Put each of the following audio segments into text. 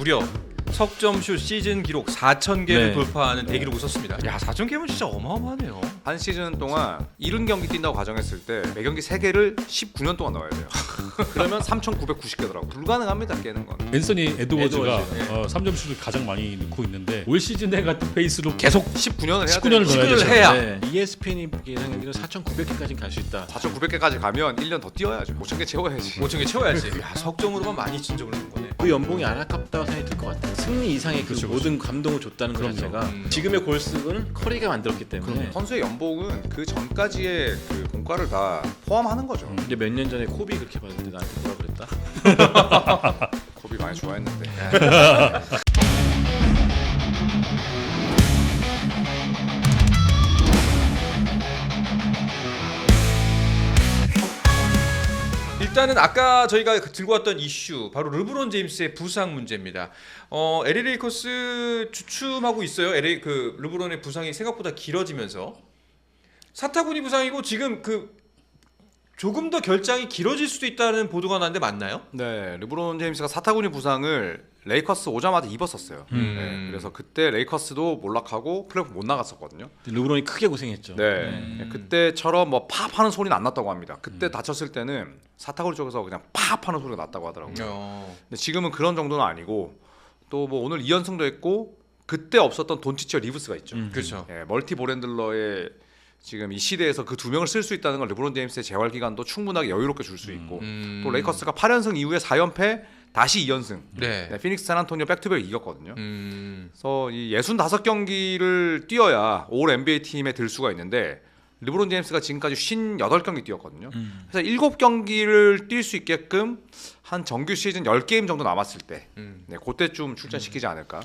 무려 석점슛 시즌 기록 4,000개를 네. 돌파하는 대기록을 썼습니다. 야, 4,000개면 진짜 어마어마하네요. 한 시즌 동안 70경기 뛴다고 가정했을 때 매경기 3개를 19년 동안 넣어야 돼요. 그러면 3,990개더라고. 불가능합니다, 깨는 건. 앤서니 에드워즈가 에드워즈, 3점슛을 가장 많이 넣고 있는데 올 시즌에 같은 페이스로 계속 19년을 해야 19년을 돼요. 넣어야 19년을 되죠. 해야. 네. ESPN이 예상하기로 4,900개까지 갈 수 있다. 4,900개까지 가면 1년 더 뛰어야죠. 5,000개 채워야지. 5,000개 채워야지. 야, 석점으로만 많이 진적을 하는 거네. 그 연봉이 안 아깝다고 생각이 들 것 같아요. 승리 이상의 그 그쵸, 모든 감동을 줬다는 것 그럼요. 자체가 지금의 골스는 커리가 만들었기 때문에. 선수의 연봉은 그 전까지의 그 공과를 다 포함하는 거죠. 근데 몇 년 전에 코비 그렇게 받았는데 나한테 뭐라 그랬다? 코비 많이 좋아했는데. 일단은 아까 저희가 들고 왔던 이슈 바로 르브론 제임스의 부상 문제입니다. LA 레이커스 주춤하고 있어요. LA 그 르브론의 부상이 생각보다 길어지면서 사타구니 부상이고 지금 그 조금 더 결장이 길어질 수도 있다는 보도가 나는데 맞나요? 네, 르브론 제임스가 사타구니 부상을 레이커스 오자마자 입었었어요. 네, 그래서 그때 레이커스도 몰락하고 플레이오프 못 나갔었거든요. 르브론이 크게 고생했죠. 네, 그때처럼 뭐 팝하는 소리는 안 났다고 합니다. 그때 다쳤을 때는 사타구니 쪽에서 그냥 팝하는 소리가 났다고 하더라고요. 근데 지금은 그런 정도는 아니고 또 뭐 오늘 2연승도 했고 그때 없었던 돈치치와 리브스가 있죠. 그렇죠. 예, 멀티 볼핸들러의 지금 이 시대에서 그 두 명을 쓸 수 있다는 걸 르브론 제임스의 재활 기간도 충분하게 여유롭게 줄 수 있고 또 레이커스가 8연승 이후에 4연패 다시 2연승. 네. 네, 피닉스 샌안토니오 백투백을 이겼거든요. 음. 그래서 이 65경기를 뛰어야 올 NBA 팀에 들 수가 있는데 르브론 제임스가 지금까지 58경기 뛰었거든요. 그래서 7경기를 뛸 수 있게끔 한 정규 시즌 10게임 정도 남았을 때 네, 그때쯤 출전시키지 않을까.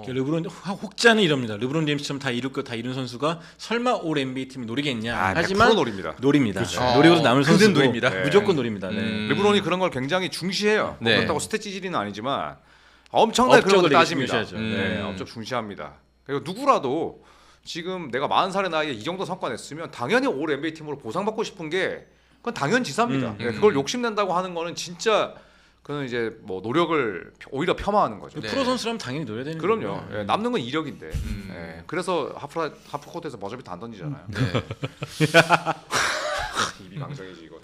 르브론 혹자는 이럽니다. 르브론 제임스처럼 다 이룰 거 다 이룬 선수가 설마 올 NBA 팀이 노리겠냐. 아, 하지만 100% 노립니다. 노립니다. 그렇죠. 노력으로 남을 그는 선수고 노립니다. 네. 무조건 노립니다. 네. 르브론이 그런 걸 굉장히 중시해요. 네. 그렇다고 스탯 찌질이는 아니지만 엄청나게 그런 걸 업적을 따집니다. 중시하죠. 네, 업적 중시합니다. 그리고 누구라도 지금 내가 40살의 나이에 이 정도 성과 냈으면 당연히 올 NBA 팀으로 보상받고 싶은 게 그건 당연지사입니다. 네, 그걸 욕심낸다고 하는 거는 진짜 그는 이제 뭐 노력을 오히려 폄하하는 거죠. 네. 프로 선수라면 당연히 노려야 되는 그럼요. 거고요. 예, 남는 건 이력인데. 예, 그래서 하프 코트에서 머저비트 안 던지잖아요. 네. 입이 망정이지 이거.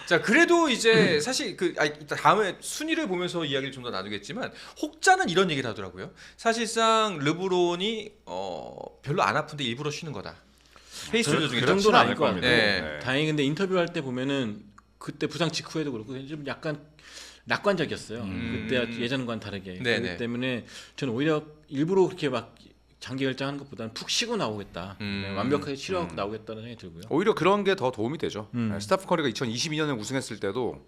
자, 그래도 이제 사실 이따 다음에 순위를 보면서 이야기를 좀 더 나누겠지만 혹자는 이런 얘기를 하더라고요. 사실상 르브론이 별로 안 아픈데 일부러 쉬는 거다. 페이스 조절 중에 그 정도는 아닐 것 같아요. 네. 다행히 근데 인터뷰할 때 보면은 그때 부상 직후에도 그렇고 좀 약간 낙관적이었어요. 그때 예전과는 다르게. 네네. 그렇기 때문에 저는 오히려 일부러 그렇게 막 장기 결장하는 것보다는 푹 쉬고 나오겠다. 네, 완벽하게 치료하고 나오겠다는 생각이 들고요. 오히려 그런 게 더 도움이 되죠. 네, 스테프 커리가 2022년에 우승했을 때도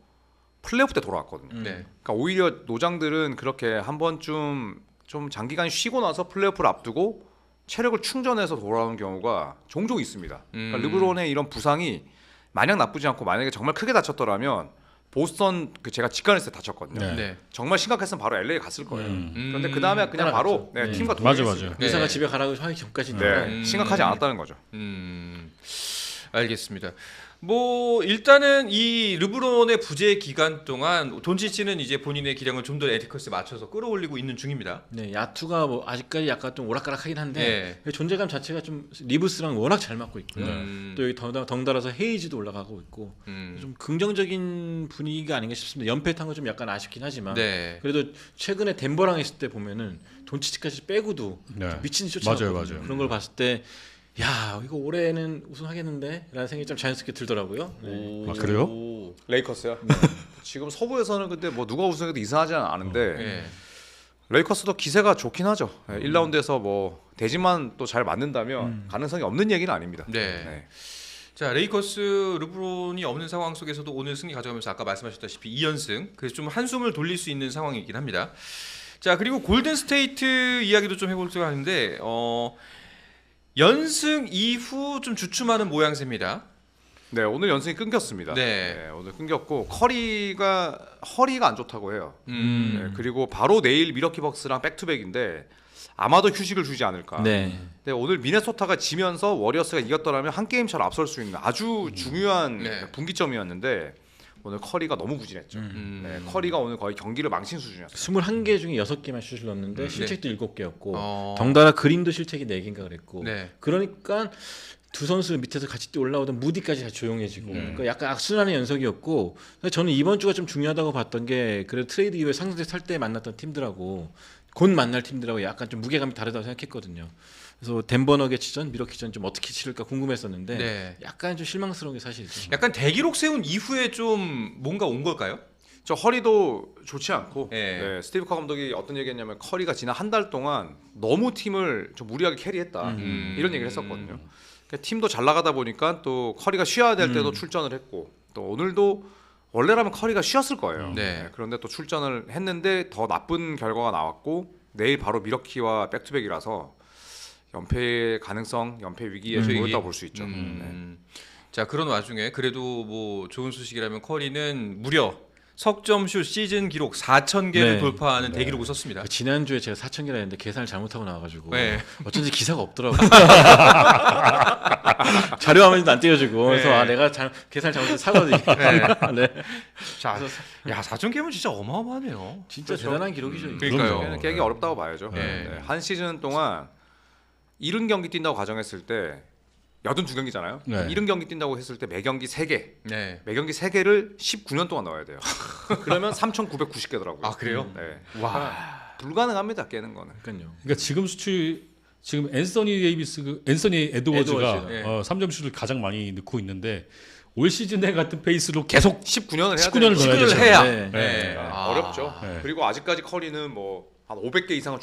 플레이오프 때 돌아왔거든요. 네. 그러니까 오히려 노장들은 그렇게 한 번쯤 좀 장기간 쉬고 나서 플레이오프를 앞두고 체력을 충전해서 돌아오는 경우가 종종 있습니다. 그러니까 르브론의 이런 부상이 마냥 나쁘지 않고 만약에 정말 크게 다쳤더라면 보스턴 제가 직관했을 때 다쳤거든요. 네. 네. 정말 심각했으면 바로 LA 갔을 거예요. 그런데 그 다음에 그냥 바로 따라갔죠. 팀과 맞아요, 동행했습니다. 맞아요. 의사가 네. 집에 가라고 하기 전까지 네, 심각하지 않았다는 거죠. 알겠습니다. 뭐 일단은 이 르브론의 부재 기간 동안 돈치치는 이제 본인의 기량을 좀 더 에디커스에 맞춰서 끌어올리고 있는 중입니다. 네, 야투가 뭐 아직까지 약간 좀 오락가락하긴 한데 네. 존재감 자체가 좀 리브스랑 워낙 잘 맞고 있고요. 네. 또 여기 덩달아서 헤이즈도 올라가고 있고 좀 긍정적인 분위기가 아닌가 싶습니다. 연패 탄 거 좀 약간 아쉽긴 하지만 네. 그래도 최근에 덴버랑 했을 때 보면은 돈치치까지 빼고도 네. 미친 듯이 쫓아갔거든요. 맞아요. 그런 걸 봤을 때 야 이거 올해는 우승하겠는데? 라는 생각이 좀 자연스럽게 들더라고요. 네. 아, 그래요? 레이커스요? 지금 서부에서는 근데 뭐 누가 우승해도 이상하지 않은데 네. 레이커스도 기세가 좋긴 하죠. 1라운드에서 뭐 대진만 또 잘 맞는다면 가능성이 없는 얘기는 아닙니다. 네. 자, 레이커스 르브론이 없는 상황 속에서도 오늘 승리 가져가면서 아까 말씀하셨다시피 2연승. 그래서 좀 한숨을 돌릴 수 있는 상황이긴 합니다. 자, 그리고 골든 스테이트 이야기도 좀 해볼까 하는데 연승 이후 좀 주춤하는 모양새입니다. 네, 오늘 연승이 끊겼습니다. 네. 오늘 끊겼고 커리가 허리가 안 좋다고 해요. 음. 네, 그리고 바로 내일 미러키 벅스랑 백투백인데 아마도 휴식을 주지 않을까. 네. 근데 오늘 미네소타가 지면서 워리어스가 이겼더라면 한 게임 차로 앞설 수 있는 아주 중요한 네. 분기점이었는데 오늘 커리가 너무 부진했죠. 네, 커리가 오늘 거의 경기를 망친 수준이었어요. 21개 중에 6개만 슛을 넣었는데 네. 실책도 7개였고 어. 덩달아 그린도 실책이 4개인가 그랬고 네. 그러니까 두 선수 밑에서 같이 올라오던 무디까지 다 조용해지고 그러니까 약간 악순환의 연속이었고 저는 이번 주가 좀 중요하다고 봤던 게 그래도 트레이드 이후에 상승세 살 때 만났던 팀들하고 곧 만날 팀들하고 약간 좀 무게감이 다르다고 생각했거든요. 그래서 덴버 너겟전, 미러키전 좀 어떻게 치를까 궁금했었는데 네. 약간 좀 실망스러운 게 사실이죠. 약간 대기록 세운 이후에 좀 뭔가 온 걸까요? 저 허리도 좋지 않고 네. 네, 스티브 커 감독이 어떤 얘기했냐면 커리가 지난 한 달 동안 너무 팀을 좀 무리하게 캐리했다 이런 얘기를 했었거든요. 그러니까 팀도 잘 나가다 보니까 또 커리가 쉬어야 될 때도 출전을 했고 또 오늘도 원래라면 커리가 쉬었을 거예요. 네. 네, 그런데 또 출전을 했는데 더 나쁜 결과가 나왔고 내일 바로 미러키와 백투백이라서 연패 가능성, 연패 위기에 놓였다고 볼 수 있죠. 자 그런 와중에 그래도 뭐 좋은 소식이라면 커리는 무려 석점슛 시즌 기록 4,000개를 네. 돌파하는 대기록을 썼습니다. 지난주에 제가 4,000개라 했는데 계산을 잘못하고 나와가지고 네. 어쩐지 기사가 없더라고요. 자료 화면도 안 띄워주고 그래서 네. 아 내가 계산을 잘못해서 사거든요. 네. 자, 야 4,000개면 진짜 어마어마하네요. 진짜 그렇죠. 대단한 기록이죠. 이게. 그러니까요. 그러니까요. 깨기 어렵다고 봐야죠. 네. 네, 한 시즌 동안 70경기 뛴다고 가정했을 때 82경기잖아요. 네. 70경기 뛴다고 했을 때 매 경기 3개. 네. 매 경기 3개를 19년 동안 넣어야 돼요. 그러면 3,990개더라고요. 아 그래요? 네. 와. 불가능합니다. 깨는 거는. 그러니까요. 그러니까 지금 수치 지금 앤서니 데이비스, 앤서니 에드워즈가 에드워즈, 네. 3점 슛을 가장 많이 넣고 있는데 올 시즌에 같은 페이스로 계속 19년을 해야 19년을 돼요. 넣어야 되죠. 해야. 네. 네. 아, 어렵죠. 네. 그리고 아직까지 커리는 뭐 한 500개 이상은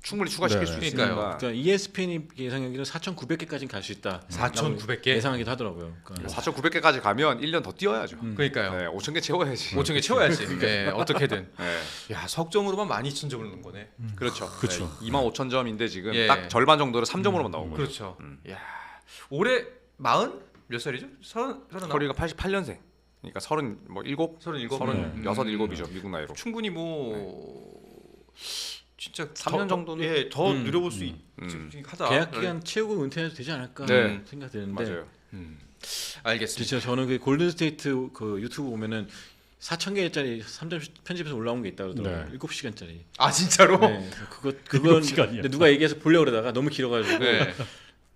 충분히 추가시킬 네. 수 그러니까요. 있으니까. 그러니까 ESPN이 예상하기로 4,900개까지는 갈 수 있다. 4,900개? 예상하기도 하더라고요. 그러니까 4,900개까지 가면 1년 더 뛰어야죠. 그러니까요. 네, 5,000개 채워야지. 5,000개 채워야지. 네, 어떻게든. 네. 야 석점으로만 12,000점을 넣은 거네. 그렇죠. 그렇죠. 네, 25,000점인데 지금 예. 딱 절반 정도를 3점으로만 나온 거예요. 그렇죠. 야 올해 40 몇 살이죠? 30 커리가 88년생. 그러니까 37, 37. 37이죠. 미국 나이로. 충분히 뭐 진짜 3년 정도는? 예, 더 누려볼 수 있하다. 계약 기간 채우고 은퇴해도 되지 않을까 네. 생각되는데 맞아요. 알겠습니다. 진짜 저는 그 골든 스테이트 그 유튜브 보면은 4,000개짜리 3점 편집해서 올라온 게 있다 그러더라고요. 네. 7시간짜리. 아 진짜로? 네, 그건 7시간이요? 근데 누가 얘기해서 보려고 그러다가 너무 길어가지고 네.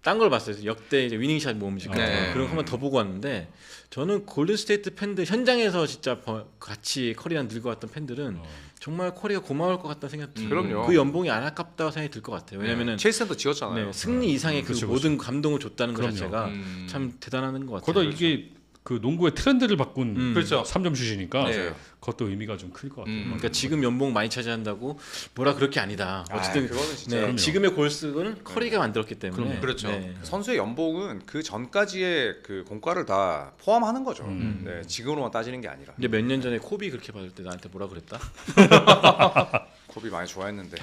딴 걸 봤어요. 역대 이제 위닝샷 모음식 같은 네. 거. 그런 거 한번 더 보고 왔는데 저는 골든 스테이트 팬들 현장에서 진짜 같이 커리랑 늙어왔던 팬들은 정말 커리가 고마울 것 같다는 생각이 들어요. 그럼요. 그 연봉이 안 아깝다고 생각이 들 것 같아요. 왜냐면은 체이스 센터 지었잖아요. 네, 승리 이상의 그 그렇죠, 모든 감동을 줬다는 것 그럼요. 자체가 참 대단한 것 같아요. 거기다 이게 그 농구의 트렌드를 바꾼 그렇죠. 3점 슛이니까 네. 그것도 의미가 좀 클 것 같아요. 그러니까 지금 연봉 많이 차지한다고 뭐라 그럴 게 아니다. 어쨌든 그거는 진짜 네, 그럼요. 지금의 골스는 커리가 만들었기 때문에 그렇죠. 네. 선수의 연봉은 그 전까지의 그 공과를 다 포함하는 거죠. 네, 지금으로만 따지는 게 아니라. 근데 몇 년 전에 코비 그렇게 받을 때 나한테 뭐라 그랬다? 코비 많이 좋아했는데.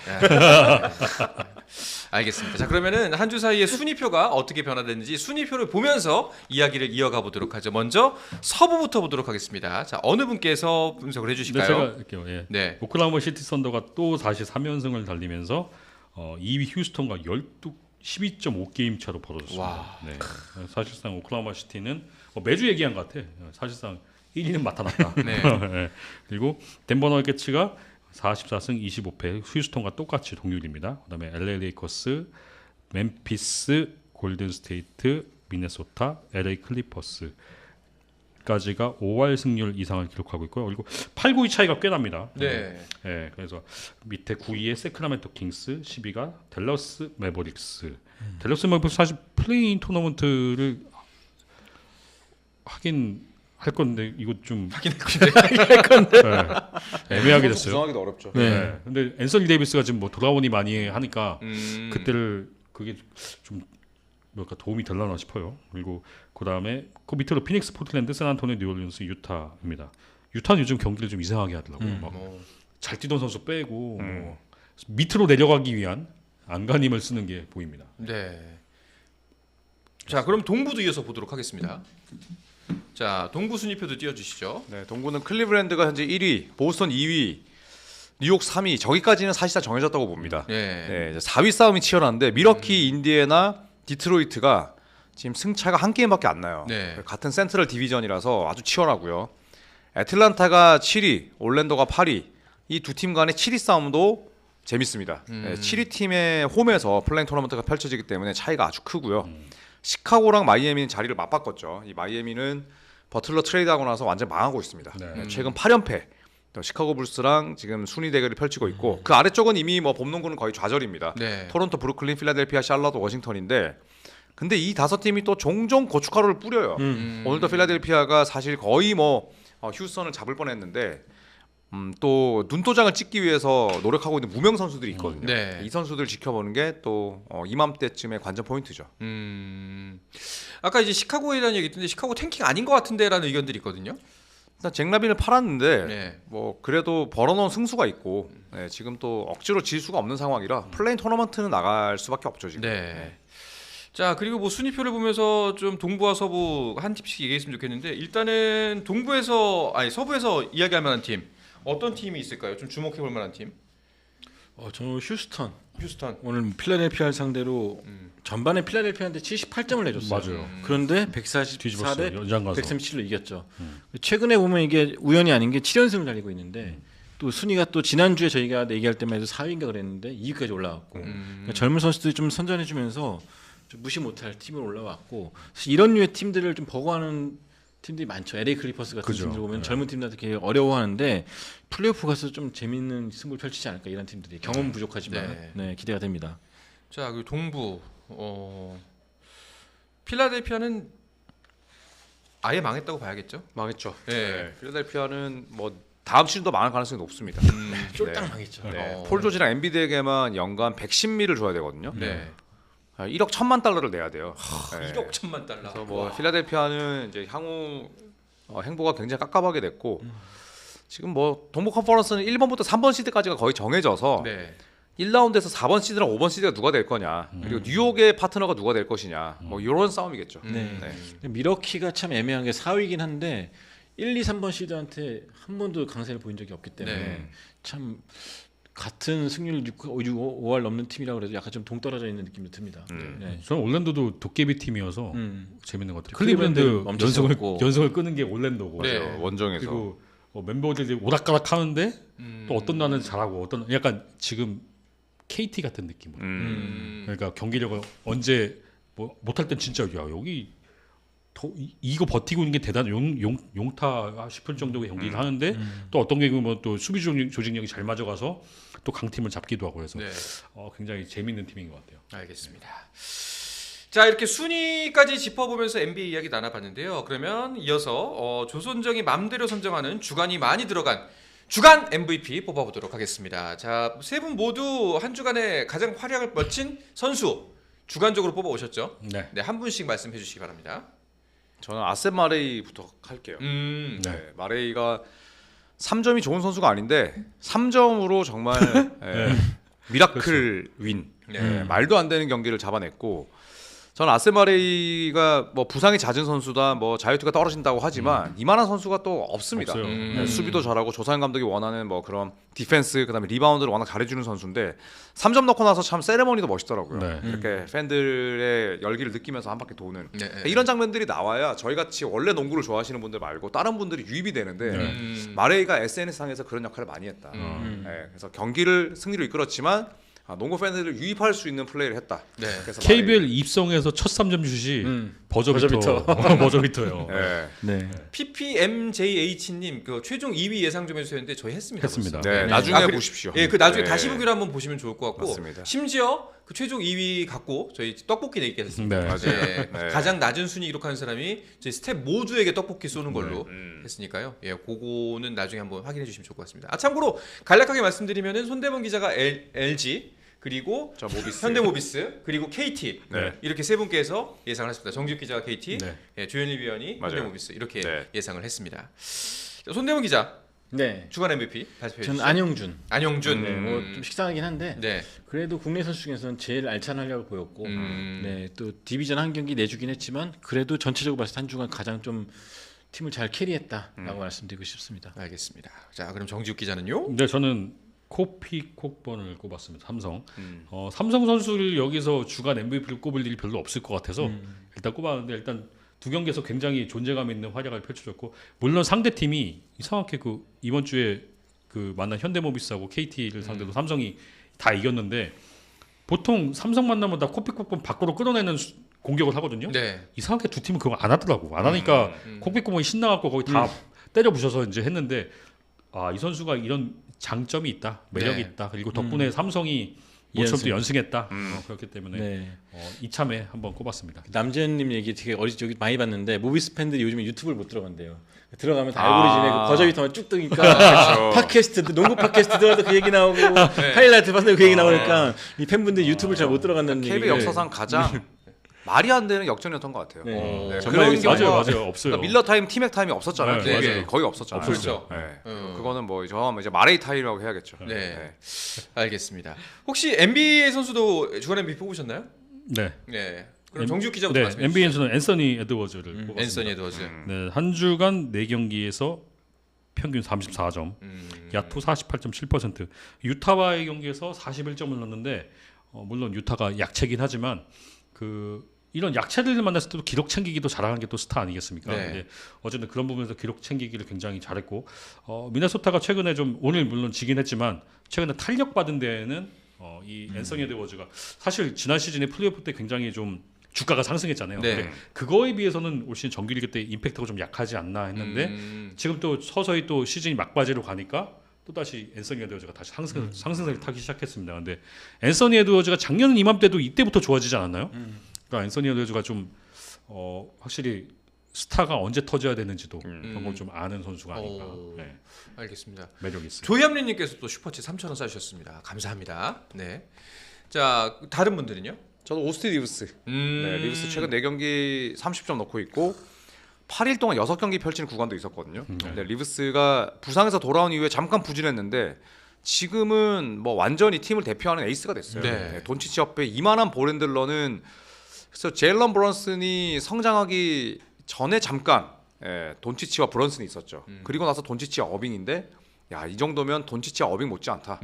알겠습니다. 자 그러면은 한 주 사이에 순위표가 어떻게 변화됐는지 순위표를 보면서 이야기를 이어가 보도록 하죠. 먼저 서부부터 보도록 하겠습니다. 자 어느 분께서 분석을 근데 해주실까요? 제가 이렇게요. 예. 네. 오클라호마 시티 선더가 또 다시 3연승을 달리면서 2위 휴스턴과 12.5게임 차로 벌어졌습니다. 와. 네. 사실상 오클라호마 시티는 매주 얘기한 것 같아. 사실상 1위는 맡아놨다. 네. 네. 그리고 덴버 너게츠가 44승 25패 휴스턴과 똑같이 동률입니다. 그다음에 LA 레이커스, 멤피스, 골든 스테이트, 미네소타, LA 클리퍼스 까지가 5할 승률 이상을 기록하고 있고요. 그리고 8, 9위 차이가 꽤 납니다. 네. 네, 그래서 밑에 9위에 세크라멘토 킹스, 10위가 댈러스 매버릭스. 댈러스 매버릭스 사실 플레이인 토너먼트를 하긴 할 건데 이거 좀 네, 애매하게 됐어요. 구성하기도 어렵죠. 네. 근데 앤서니 데이비스가 지금 뭐 돌아오니 많이 하니까 그때를 그게 좀 뭐랄까 도움이 될라나 싶어요. 그리고 그 다음에 그 밑으로 피닉스, 포틀랜드, 샌안토니오, 뉴올리언스, 유타입니다. 유타는 요즘 경기를 좀 이상하게 하더라고요. 막 잘 뛰던 선수 빼고 뭐 밑으로 내려가기 위한 안간힘을 쓰는 게 보입니다. 네. 자 그럼 동부도 이어서 보도록 하겠습니다. 자 동부 순위표도 띄워주시죠. 네, 동부는 클리브랜드가 현재 1위, 보스턴 2위, 뉴욕 3위. 저기까지는 사실상 정해졌다고 봅니다. 네. 네, 이제 4위 싸움이 치열한데 미러키, 인디애나, 디트로이트가 지금 승차가 한 게임밖에 안 나요. 네. 같은 센트럴 디비전이라서 아주 치열하고요. 애틀란타가 7위, 올랜도가 8위. 이 두 팀 간의 7위 싸움도 재밌습니다. 7위 팀의 홈에서 플레잉 토너먼트가 펼쳐지기 때문에 차이가 아주 크고요. 시카고랑 마이애미는 자리를 맞바꿨죠. 이 마이애미는 버틀러 트레이드하고 나서 완전 망하고 있습니다. 최근 8연패. 시카고 불스랑 지금 순위 대결을 펼치고 있고 그 아래쪽은 이미 뭐 봄농구는 거의 좌절입니다. 네. 토론토, 브루클린, 필라델피아, 샬럿, 워싱턴인데 근데 이 5팀이 또 종종 고춧가루를 뿌려요. 오늘도 필라델피아가 사실 거의 뭐 휴스턴을 잡을 뻔했는데 또 눈도장을 찍기 위해서 노력하고 있는 무명 선수들이 있거든요. 네. 이 선수들 지켜보는 게 또 이맘때쯤의 관전 포인트죠. 아까 이제 시카고에 대한 얘기 있던데 시카고 탱킹 아닌 것 같은데라는 의견들이 있거든요. 일단 잭라빈을 팔았는데 네. 뭐 그래도 벌어놓은 승수가 있고 지금 또 억지로 질 수가 없는 상황이라 플레인 토너먼트는 나갈 수밖에 없죠 지금. 네. 자 그리고 뭐 순위표를 보면서 좀 동부와 서부 한 팀씩 얘기했으면 좋겠는데 일단은 서부에서 이야기할 만한 팀 어떤 팀이 있을까요? 좀 주목해 볼 만한 팀. 저는 휴스턴 오늘 필라델피아를 상대로 전반에 필라델피아한테 78점을 내줬어요. 맞아요. 그런데 뒤집었어요. 144대 연장 가서. 137로 이겼죠. 최근에 보면 이게 우연이 아닌 게 7연승을 달리고 있는데 또 순위가 또 지난주에 저희가 얘기할 때만 해도 4위인가 그랬는데 2위까지 올라왔고 그러니까 젊은 선수들이 좀 선전해주면서 좀 무시 못할 팀으로 올라왔고 사실 이런 류의 팀들을 좀 버거워하는 팀들이 많죠. LA 클리퍼스 같은 그죠. 팀들 보면 네. 젊은 팀들한테 되게 어려워하는데 플레이오프 가서 좀 재밌는 승부를 펼치지 않을까 이런 팀들이 경험 부족하지만 네, 기대가 됩니다. 자 그리고 동부 필라델피아는 아예 망했다고 봐야겠죠. 망했죠. 네. 필라델피아는 뭐 다음 시즌도 망할 가능성이 높습니다. 쫄딱 망했죠. 네. 폴 조지랑 엔비드에게만 연간 110미를 줘야 되거든요. 네. 1억 1천만 달러를 내야 돼요. 네. 1억 1천만 달러. 그래서 뭐 필라델피아는 이제 향후 행보가 굉장히 깝깝하게 됐고 지금 뭐 동부 컨퍼런스는 1번부터 3번 시드까지가 거의 정해져서 네. 1라운드에서 4번 시드랑 5번 시드가 누가 될 거냐 그리고 뉴욕의 파트너가 누가 될 것이냐 뭐 이런 싸움이겠죠. 네. 미러키가 참 애매한 게 4위긴 한데 1, 2, 3번 시드한테 한 번도 강세를 보인 적이 없기 때문에 네. 참 같은 승률 5할 넘는 팀이라고 그래도 약간 좀 동떨어져 있는 느낌도 듭니다. 네. 저는 올랜도도 도깨비 팀이어서 재밌는 것 같아요. 클리브랜드 클리브랜드 멈췄었고. 연승을 끄는 게 올랜도고. 네. 원정에서 그리고 멤버들이 오락가락 하는데 또 어떤 날은 잘하고 어떤 약간 지금 KT 같은 느낌으로. 그러니까 경기력을 언제 뭐 못할 땐 진짜 야 여기 이거 버티고 있는 게 대단 용타 싶을 정도의 경기를 하는데 또 어떤 경우 뭐또 수비 조직력이 잘 맞아가서 또 강팀을 잡기도 하고 해서 네. 굉장히 재밌는 팀인 것 같아요. 알겠습니다. 자 이렇게 순위까지 짚어보면서 NBA 이야기 나눠봤는데요. 그러면 이어서 조선정이 맘대로 선정하는 주간이 많이 들어간 주간 MVP 뽑아보도록 하겠습니다. 자 세 분 모두 한 주간에 가장 활약을 펼친 선수 주간적으로 뽑아오셨죠? 네. 네, 한 분씩 말씀해 주시기 바랍니다. 저는 아셈 마레이부터 할게요. 네. 마레이가 3점이 좋은 선수가 아닌데 3점으로 정말 미라클 윈 네. 말도 안 되는 경기를 잡아냈고 저는 아셈 마레이가 뭐 부상이 잦은 선수다 뭐 자유투가 떨어진다고 하지만 이만한 선수가 또 없습니다. 없어요. 수비도 잘하고 조사현 감독이 원하는 뭐 그런 디펜스 그다음에 리바운드를 워낙 잘해주는 선수인데 3점 넣고 나서 참 세레머니도 멋있더라고요. 네. 이렇게 팬들의 열기를 느끼면서 한 바퀴 도는 네. 이런 장면들이 나와야 저희 같이 원래 농구를 좋아하시는 분들 말고 다른 분들이 유입이 되는데 마레이가 SNS상에서 그런 역할을 많이 했다. 그래서 경기를 승리로 이끌었지만 농구 팬들을 유입할 수 있는 플레이를 했다. 네. 그래서 KBL 입성에서 첫 3점 슛이 버저비터예요. 네. PPMJH님 그 최종 2위 예상 좀 해주셨는데 저희 했습니다. 했습니다. 벌써. 네, 나중에 그리고- 보십시오. 예, 그 나중에 네. 다시 보기로 한번 보시면 좋을 것 같고 맞습니다. 심지어 그 최종 2위 갖고 저희 떡볶이 내기게 됐습니다. 네. 맞아요. 네. 네. 가장 낮은 순위 기록하는 사람이 저희 스텝 모두에게 떡볶이 쏘는 걸로 했으니까요. 예, 그거는 나중에 한번 확인해 주시면 좋을 것 같습니다. 아 참고로 간략하게 말씀드리면은 손대범 기자가 LG 그리고 저 모비스. 현대모비스 그리고 KT 네. 이렇게 세 분께서 예상을 했습니다. 정직 기자가 KT, 네. 예, 조현일 위원이 맞아요. 현대모비스 이렇게 네. 예상을 했습니다. 자, 손대범 기자 네. 주간 MVP 발표해 저는 주시죠. 안영준. 안영준. 네, 뭐 좀 식상하긴 한데 네. 그래도 국내 선수 중에서는 제일 알찬 활약을 보였고 음. 네, 또 디비전 한 경기 내주긴 했지만 그래도 전체적으로 봤을 때 한 주간 가장 좀 팀을 잘 캐리했다라고 말씀드리고 싶습니다. 알겠습니다. 자, 그럼 정지욱 기자는요? 근데 저는 코픽콕번을 꼽았습니다. 삼성. 삼성 선수를 여기서 주간 MVP를 꼽을 일이 별로 없을 것 같아서 일단 꼽았는데 일단 두 경기에서 굉장히 존재감 있는 활약을 펼쳐줬고 물론 상대 팀이 이상하게 그 이번 주에 그 만난 현대모비스하고 KT를 상대로 삼성이 다 이겼는데 보통 삼성 만나면 다 코픽코픽 밖으로 끌어내는 공격을 하거든요. 네. 이상하게 두 팀은 그거 안 하더라고. 안 하니까 코픽코픽이 신나갖고 거기 다 때려 부셔서 이제 했는데 아, 이 선수가 이런 장점이 있다, 매력이 네. 있다. 그리고 덕분에 삼성이 모처럼 또 연승했다. 그렇기 때문에 네. 이참에 한번 꼽았습니다. 남재현님 얘기 되게 어리적이 많이 봤는데 모비스 팬들이 요즘에 유튜브를 못 들어간대요. 들어가면 다 알고리즘에 그 버저 비터만 쭉 뜨니까 팟캐스트, 농구 팟캐스트 들어가도 그 얘기 나오고 하이라이트 봤는데 그 얘기 나오니까 이 팬분들이 유튜브를 잘 못 들어간다는 KB 얘기를 역사상 가장 말이 안 되는 역전이었던 것 같아요. 네. 그런 정말 경우가 맞아요, 없어요. 그러니까 밀러 타임, 티맥 타임이 없었잖아요. 네, 그게 맞아요. 거의 없었잖아요. 없었죠. 네. 음. 그거는 뭐 정하면 이제 마레이 타임이라고 해야겠죠. 네. 알겠습니다. 혹시 NBA 선수도 주간 MVP 뽑으셨나요? 네. 네. 그럼 정지욱 기자부터 네, 말씀해 주시죠. NBA에서는 앤서니 에드워즈를 뽑았습니다. 앤서니 에드워즈. 네, 한 주간 4경기에서 평균 34점, 야투 48.7%. 유타와의 경기에서 41점을 넣었는데 물론 유타가 약체긴 하지만 그 이런 약체들을 만났을 때도 기록 챙기기도 잘하는 게 또 스타 아니겠습니까? 네. 근데 어쨌든 그런 부분에서 기록 챙기기를 굉장히 잘했고 미네소타가 최근에 좀 오늘 물론 지긴 했지만 최근에 탄력 받은 데에는 이 앤서니 에드워즈가 사실 지난 시즌에 플레이오프 때 굉장히 좀 주가가 상승했잖아요. 네. 근데 그거에 비해서는 올 시즌 정규리그 때 임팩트가 좀 약하지 않나 했는데 지금 또 서서히 또 시즌이 막바지로 가니까 또 다시 앤서니 에드워즈가 다시 상승세를 타기 시작했습니다. 근데 앤서니 에드워즈가 작년 이맘때도 이때부터 좋아지지 않았나요? 그러니까 앤서니 에드워즈가 좀 확실히 스타가 언제 터져야 되는지도 그런 걸 좀 아는 선수가 아닌가. 네, 알겠습니다. 매력이 있어요. 조희암님께서 또 슈퍼챗 3,000원 쏴주셨습니다. 감사합니다. 네. 자 다른 분들은요? 저도 오스틴 리브스. 네, 리브스 최근 4경기 30점 넣고 있고 8일 동안 6경기 펼치는 구간도 있었거든요. 근데 리브스가 부상에서 돌아온 이후에 잠깐 부진했는데 지금은 뭐 완전히 팀을 대표하는 에이스가 됐어요. 네. 네, 돈치치 옆에 이만한 볼핸들러는 그래서 제일런 브런슨이 성장하기 전에 잠깐 돈치치와 브런슨이 있었죠. 그리고 나서 돈치치와 어빙인데 야, 이 정도면 돈치치와 어빙 못지 않다.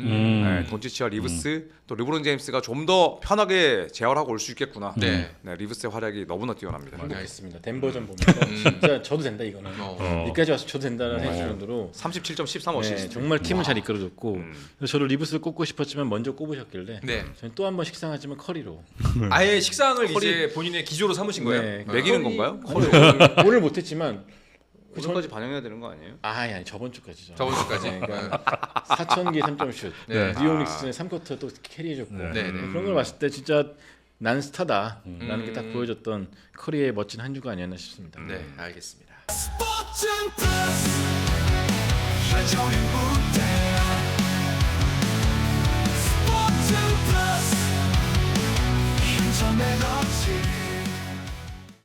돈치치와 리브스 또 르브론 제임스가 좀 더 편하게 제어하고 올 수 있겠구나. 네. 리브스의 활약이 너무나 뛰어납니다. 알겠습니다. 덴버전 보면서 진짜 저도 된다 이거는. 여기까지 와서 저도 된다는 해줄 정도로 37점 13 네, 어시스트. 정말 팀을 잘 이끌어줬고 그래서 저도 리브스를 꼽고 싶었지만 먼저 꼽으셨길래 네. 저는 또 한 번 식상하지만 커리로 아예 식상을 이제 본인의 기조로 삼으신 거예요? 네. 매기는 건가요? 오늘 못했지만 오늘까지 반영해야 되는 거 아니에요? 아니 저번 주까지죠. 저번 주까지. 네, 그러니까 4,000개 3점 슛. 네. 뉴욕 닉스전에 3쿼터 또 캐리해줬고 네, 네. 그런 걸 봤을 때 진짜 난 스타다라는 게 딱 보여줬던 커리의 멋진 한 주가 아니었나 싶습니다. 네, 알겠습니다. 스포츠는 플러스 한정의 무대 스포츠는 플러스 인터넷